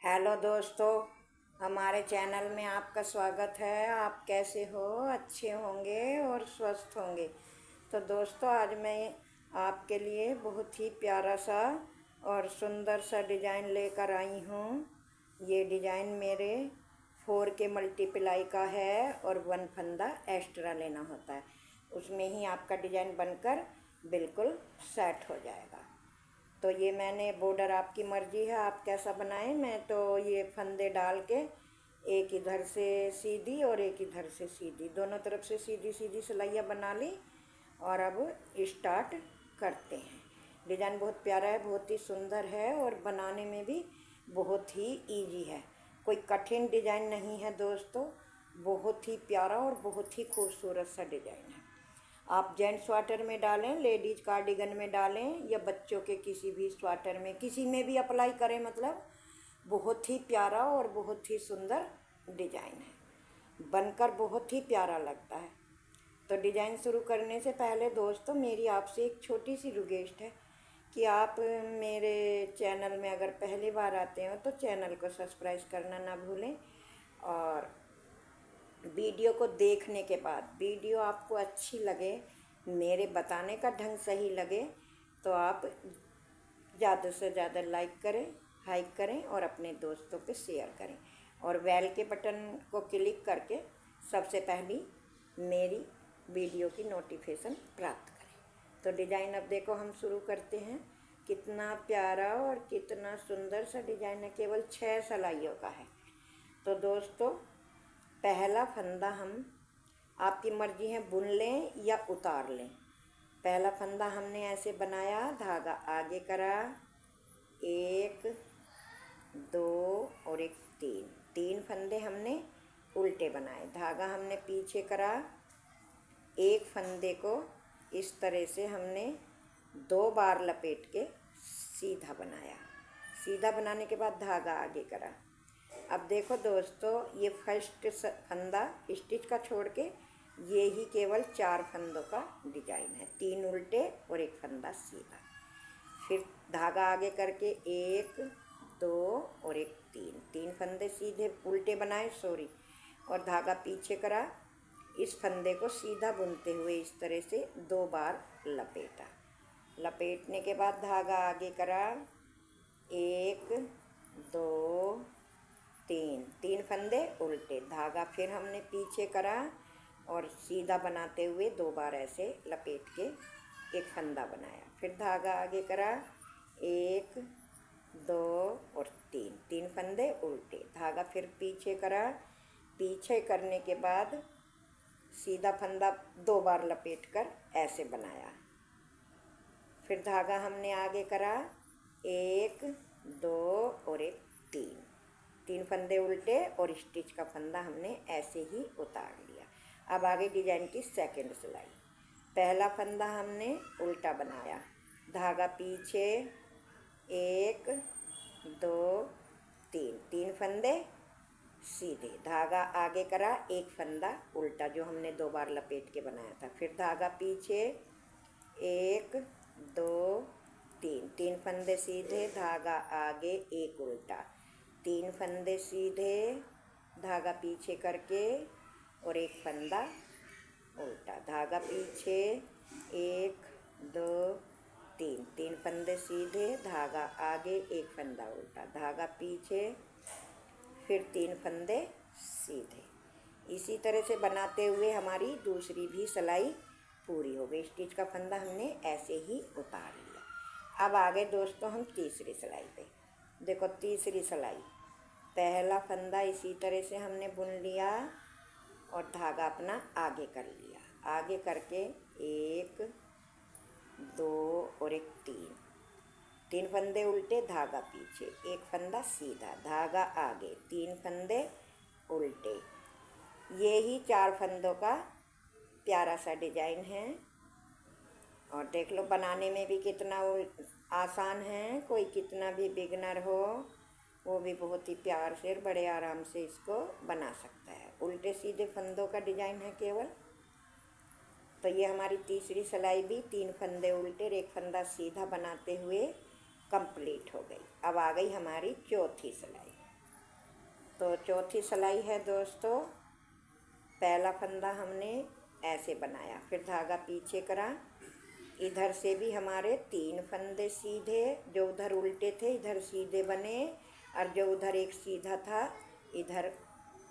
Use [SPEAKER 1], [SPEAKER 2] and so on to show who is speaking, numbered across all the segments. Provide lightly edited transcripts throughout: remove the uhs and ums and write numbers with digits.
[SPEAKER 1] Hello दोस्तों, हमारे channel में आपका स्वागत है। आप कैसे हो? अच्छे होंगे और स्वस्थ होंगे। तो दोस्तों, आज मैं आपके लिए बहुत ही प्यारा सा और सुंदर सा डिज़ाइन लेकर आई हूँ। ये डिज़ाइन मेरे 4K मल्टीप्लाई का है और 1 फंदा एक्स्ट्रा लेना होता है। उसमें ही आपका डिज़ाइन बनकर बिल्कुल सेट हो जाएगा। तो ये मैंने बॉर्डर आपकी मर्ज़ी है, आप कैसा बनाएं। मैं तो ये फंदे डाल के एक इधर से सीधी और एक इधर से सीधी, दोनों तरफ से सीधी सीधी सिलाइयाँ बना ली। और अब स्टार्ट करते हैं। डिज़ाइन बहुत प्यारा है, बहुत ही सुंदर है और बनाने में भी बहुत ही इजी है। कोई कठिन डिज़ाइन नहीं है दोस्तों, बहुत ही प्यारा और बहुत ही खूबसूरत सा डिज़ाइन है। आप जेंट्स स्वेटर में डालें, लेडीज कार्डिगन में डालें या बच्चों के किसी भी स्वेटर में, किसी में भी अप्लाई करें। मतलब बहुत ही प्यारा और बहुत ही सुंदर डिज़ाइन है, बनकर बहुत ही प्यारा लगता है। तो डिज़ाइन शुरू करने से पहले दोस्तों, मेरी आपसे एक छोटी सी रिक्वेस्ट है कि आप मेरे चैनल में अगर पहली बार आते हो तो चैनल को सब्सक्राइब करना ना भूलें। और वीडियो को देखने के बाद वीडियो आपको अच्छी लगे, मेरे बताने का ढंग सही लगे, तो आप ज़्यादा से ज़्यादा लाइक करें, हाइक करें और अपने दोस्तों पे शेयर करें। और बेल के बटन को क्लिक करके सबसे पहली मेरी वीडियो की नोटिफिकेशन प्राप्त करें। तो डिज़ाइन अब देखो हम शुरू करते हैं। कितना प्यारा और कितना सुंदर सा डिज़ाइन है, केवल 6 सिलाइयों का है। तो दोस्तों, पहला फंदा हम आपकी मर्जी है बुन लें या उतार लें। पहला फंदा हमने ऐसे बनाया, धागा आगे करा, 1 2 और एक 3 फंदे हमने उल्टे बनाए। धागा हमने पीछे करा, एक फंदे को इस तरह से हमने 2 बार लपेट के सीधा बनाया। सीधा बनाने के बाद धागा आगे करा। अब देखो दोस्तों, ये फर्स्ट फंदा स्टिच का छोड़ के ये ही केवल 4 फंदों का डिजाइन है, 3 उल्टे और एक फंदा सीधा। फिर धागा आगे करके 1 2 और एक 3 फंदे सीधे उल्टे बनाए, और धागा पीछे करा। इस फंदे को सीधा बुनते हुए इस तरह से 2 बार लपेटा। लपेटने के बाद धागा आगे करा, 1 2 3 फंदे उल्टे। धागा फिर हमने पीछे करा और सीधा बनाते हुए 2 बार ऐसे लपेट के एक फंदा बनाया। फिर धागा आगे करा, 1 2 और 3 फंदे उल्टे। धागा फिर पीछे करा, पीछे करने के बाद सीधा फंदा 2 बार लपेट कर ऐसे बनाया। फिर धागा हमने आगे करा, 1 2 और एक 3 फंदे उल्टे और स्टिच का फंदा हमने ऐसे ही उतार लिया। अब आगे डिजाइन की सेकंड सिलाई। पहला फंदा हमने उल्टा बनाया, धागा पीछे, 1 2 3 फंदे सीधे। धागा आगे करा, एक फंदा उल्टा जो हमने 2 बार लपेट के बनाया था। फिर धागा पीछे, 1 2 3 फंदे सीधे, धागा आगे एक उल्टा, 3 फंदे सीधे, धागा पीछे करके और एक फंदा उल्टा। धागा पीछे, 1 2 3 फंदे सीधे, धागा आगे एक फंदा उल्टा, धागा पीछे, फिर 3 फंदे सीधे। इसी तरह से बनाते हुए हमारी दूसरी भी सिलाई पूरी हो गई। स्टिच का फंदा हमने ऐसे ही उतार लिया। अब आगे दोस्तों हम तीसरी सिलाई पे। देखो तीसरी सिलाई, पहला फंदा इसी तरह से हमने बुन लिया और धागा अपना आगे कर लिया। आगे करके 1 2 और एक 3 फंदे उल्टे, धागा पीछे, एक फंदा सीधा, धागा आगे, 3 फंदे उल्टे। ये ही 4 फंदों का प्यारा सा डिजाइन है। और देख लो बनाने में भी कितना आसान है। कोई कितना भी बिगनर हो वो भी बहुत ही प्यार से और बड़े आराम से इसको बना सकता है। उल्टे सीधे फंदों का डिजाइन है केवल। तो ये हमारी तीसरी सिलाई भी 3 फंदे उल्टे और एक फंदा सीधा बनाते हुए कंप्लीट हो गई। अब आ गई हमारी चौथी सिलाई। तो चौथी सिलाई है दोस्तों, पहला फंदा हमने ऐसे बनाया, फिर धागा पीछे करा, इधर से भी हमारे 3 फंदे सीधे, जो उधर उल्टे थे इधर सीधे बने, और जो उधर एक सीधा था इधर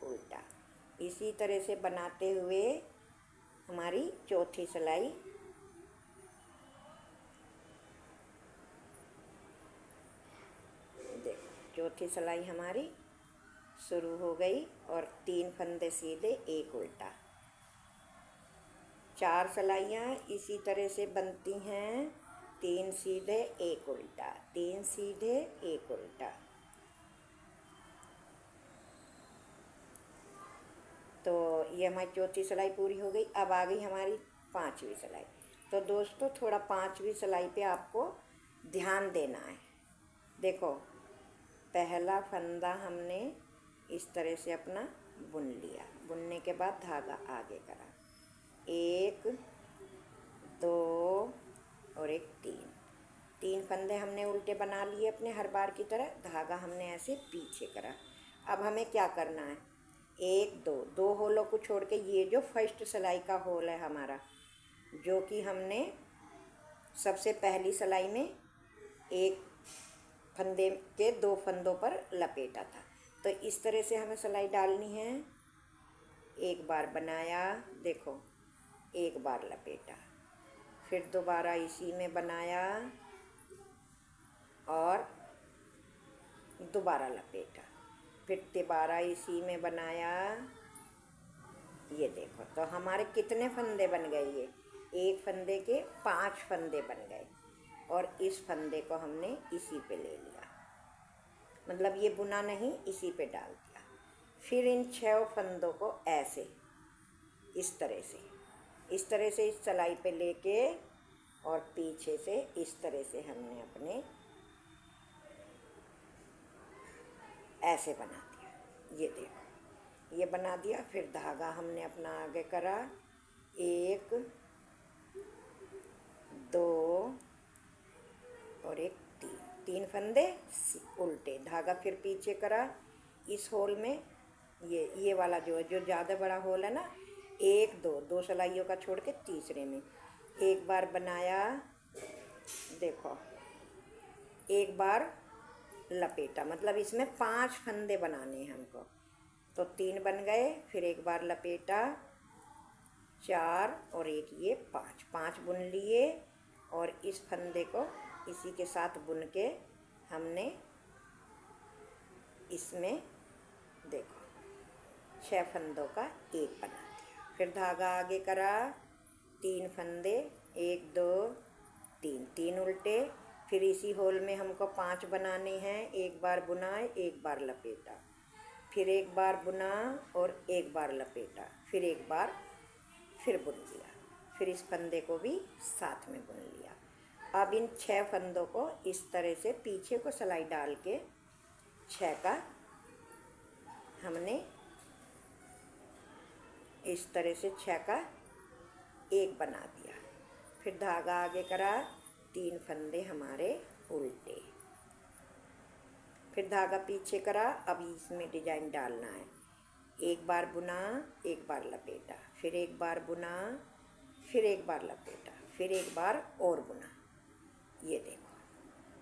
[SPEAKER 1] उल्टा। इसी तरह से बनाते हुए हमारी चौथी सिलाई देखो, चौथी सिलाई हमारी शुरू हो गई, और 3 फंदे सीधे एक उल्टा। 4 सिलाइयाँ इसी तरह से बनती हैं, 3 सीधे एक उल्टा, 3 सीधे एक उल्टा। तो ये हमारी चौथी सिलाई पूरी हो गई। अब आ गई हमारी 5वीं सिलाई। तो दोस्तों थोड़ा 5वीं सिलाई पे आपको ध्यान देना है। देखो, पहला फंदा हमने इस तरह से अपना बुन लिया, बुनने के बाद धागा आगे करा, 1 2 और 1 3 फंदे हमने उल्टे बना लिए अपने हर बार की तरह, धागा हमने ऐसे पीछे करा। अब हमें क्या करना है, 1 2 होलों को छोड़ के ये जो फर्स्ट सिलाई का होल है हमारा, जो कि हमने सबसे पहली सिलाई में एक फंदे के 2 फंदों पर लपेटा था, तो इस तरह से हमें सिलाई डालनी है। एक बार बनाया, देखो, एक बार लपेटा, फिर दोबारा इसी में बनाया और दोबारा लपेटा, फिर दोबारा इसी में बनाया। ये देखो, तो हमारे कितने फंदे बन गए, ये एक फंदे के 5 फंदे बन गए, और इस फंदे को हमने इसी पे ले लिया, मतलब ये बुना नहीं, इसी पे डाल दिया। फिर इन 6 फंदों को ऐसे इस तरह से इस सिलाई पे लेके और पीछे से इस तरह से हमने अपने ऐसे बना दिया। ये देखो, ये बना दिया। फिर धागा हमने अपना आगे करा, 1 2 और 1 3 फंदे उल्टे, धागा फिर पीछे करा। इस होल में ये वाला जो ज़्यादा बड़ा होल है ना, 1 2 सिलाइयों का छोड़ के तीसरे में एक बार बनाया, देखो, एक बार लपेटा, मतलब इसमें 5 फंदे बनाने हैं हमको, तो 3 बन गए, फिर एक बार लपेटा, 4 और 1 ये 5 बुन लिए, और इस फंदे को इसी के साथ बुन के हमने इसमें देखो 6 फंदों का एक बना दिया। फिर धागा आगे करा, 3 फंदे, 1 2 3 उल्टे, फिर इसी होल में हमको 5 बनाने हैं। एक बार बुना, एक बार लपेटा, फिर एक बार बुना और एक बार लपेटा, फिर एक बार फिर बुन लिया, फिर इस फंदे को भी साथ में बुन लिया। अब इन 6 फंदों को इस तरह से पीछे को सिलाई डाल के 6 का हमने इस तरह से 6 का एक बना दिया। फिर धागा आगे करा, 3 फंदे हमारे उल्टे, फिर धागा पीछे करा। अब इसमें डिजाइन डालना है, एक बार बुना, एक बार लपेटा, फिर एक बार बुना, फिर एक बार लपेटा, फिर एक बार और बुना। ये देखो,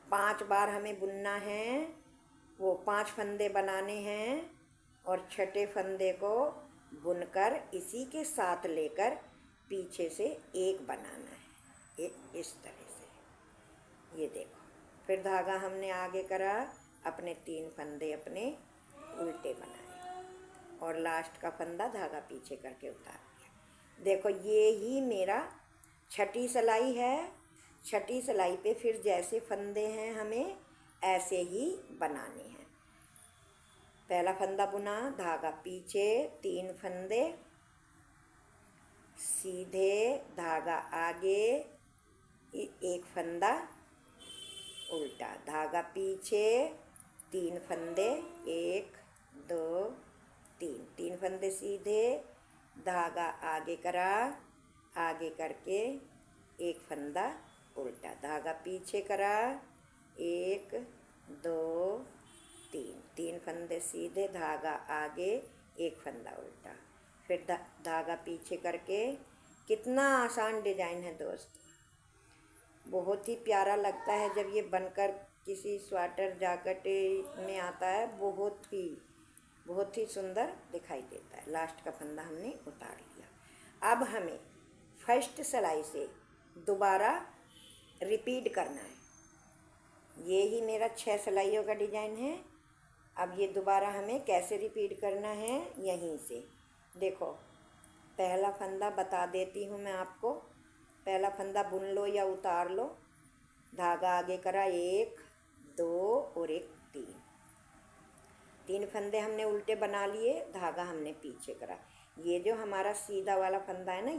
[SPEAKER 1] 5 बार हमें बुनना है, वो 5 फंदे बनाने हैं, और 6ठे फंदे को बुनकर इसी के साथ लेकर पीछे से एक बनाना है, एक इस तरह से। ये देखो, फिर धागा हमने आगे करा, अपने 3 फंदे अपने उल्टे बनाए, और लास्ट का फंदा धागा पीछे करके उतार दिया। देखो, ये ही मेरा 6ठी सिलाई है। 6ठी सिलाई पे फिर जैसे फंदे हैं हमें ऐसे ही बनाने हैं। पहला फंदा बुना, धागा पीछे, 3 फंदे सीधे, धागा आगे, एक फंदा उल्टा, धागा पीछे, 3 फंदे, 1 2 3 फंदे सीधे, धागा आगे करा, आगे करके एक फंदा उल्टा, धागा पीछे करा, 1 2 तीन फंदे सीधे, धागा आगे, एक फंदा उल्टा, फिर धागा पीछे करके। कितना आसान डिजाइन है दोस्त, बहुत ही प्यारा लगता है जब ये बनकर किसी स्वेटर जैकेट में आता है। बहुत ही सुंदर दिखाई देता है। लास्ट का फंदा हमने उतार लिया। अब हमें फर्स्ट सिलाई से दोबारा रिपीट करना है। ये ही मेरा 6 सिलाइयों का डिजाइन है। अब ये दोबारा हमें कैसे रिपीट करना है, यहीं से देखो। पहला फंदा बता देती हूँ मैं आपको। पहला फंदा बुन लो या उतार लो, धागा आगे करा, 1 2 और 1 3 फंदे हमने उल्टे बना लिए, धागा हमने पीछे करा। ये जो हमारा सीधा वाला फंदा है ना,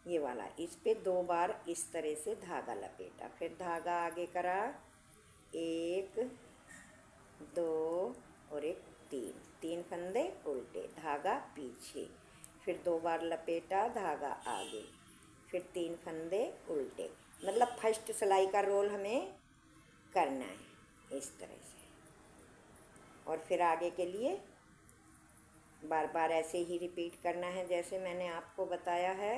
[SPEAKER 1] ये वाला, इस पे 2 बार इस तरह से धागा लपेटा, फिर धागा आगे करा, 1 2 और 1 3 फंदे उल्टे, धागा पीछे, फिर 2 बार लपेटा, धागा आगे, फिर 3 फंदे उल्टे। मतलब फर्स्ट सिलाई का रोल हमें करना है इस तरह से। और फिर आगे के लिए बार बार ऐसे ही रिपीट करना है जैसे मैंने आपको बताया है।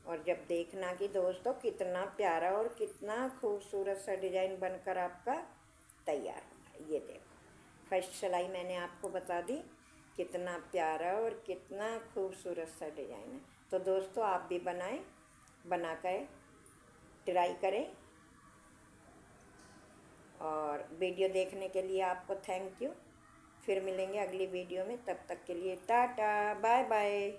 [SPEAKER 1] और जब देखना कि दोस्तों कितना प्यारा और कितना खूबसूरत सा डिज़ाइन बनकर आपका तैयार होगा। ये देखो, फर्स्ट सिलाई मैंने आपको बता दी, कितना प्यारा और कितना खूबसूरत सा डिज़ाइन है। तो दोस्तों आप भी बनाकर ट्राई करें। और वीडियो देखने के लिए आपको थैंक यू। फिर मिलेंगे अगली वीडियो में, तब तक के लिए टाटा बाय बाय।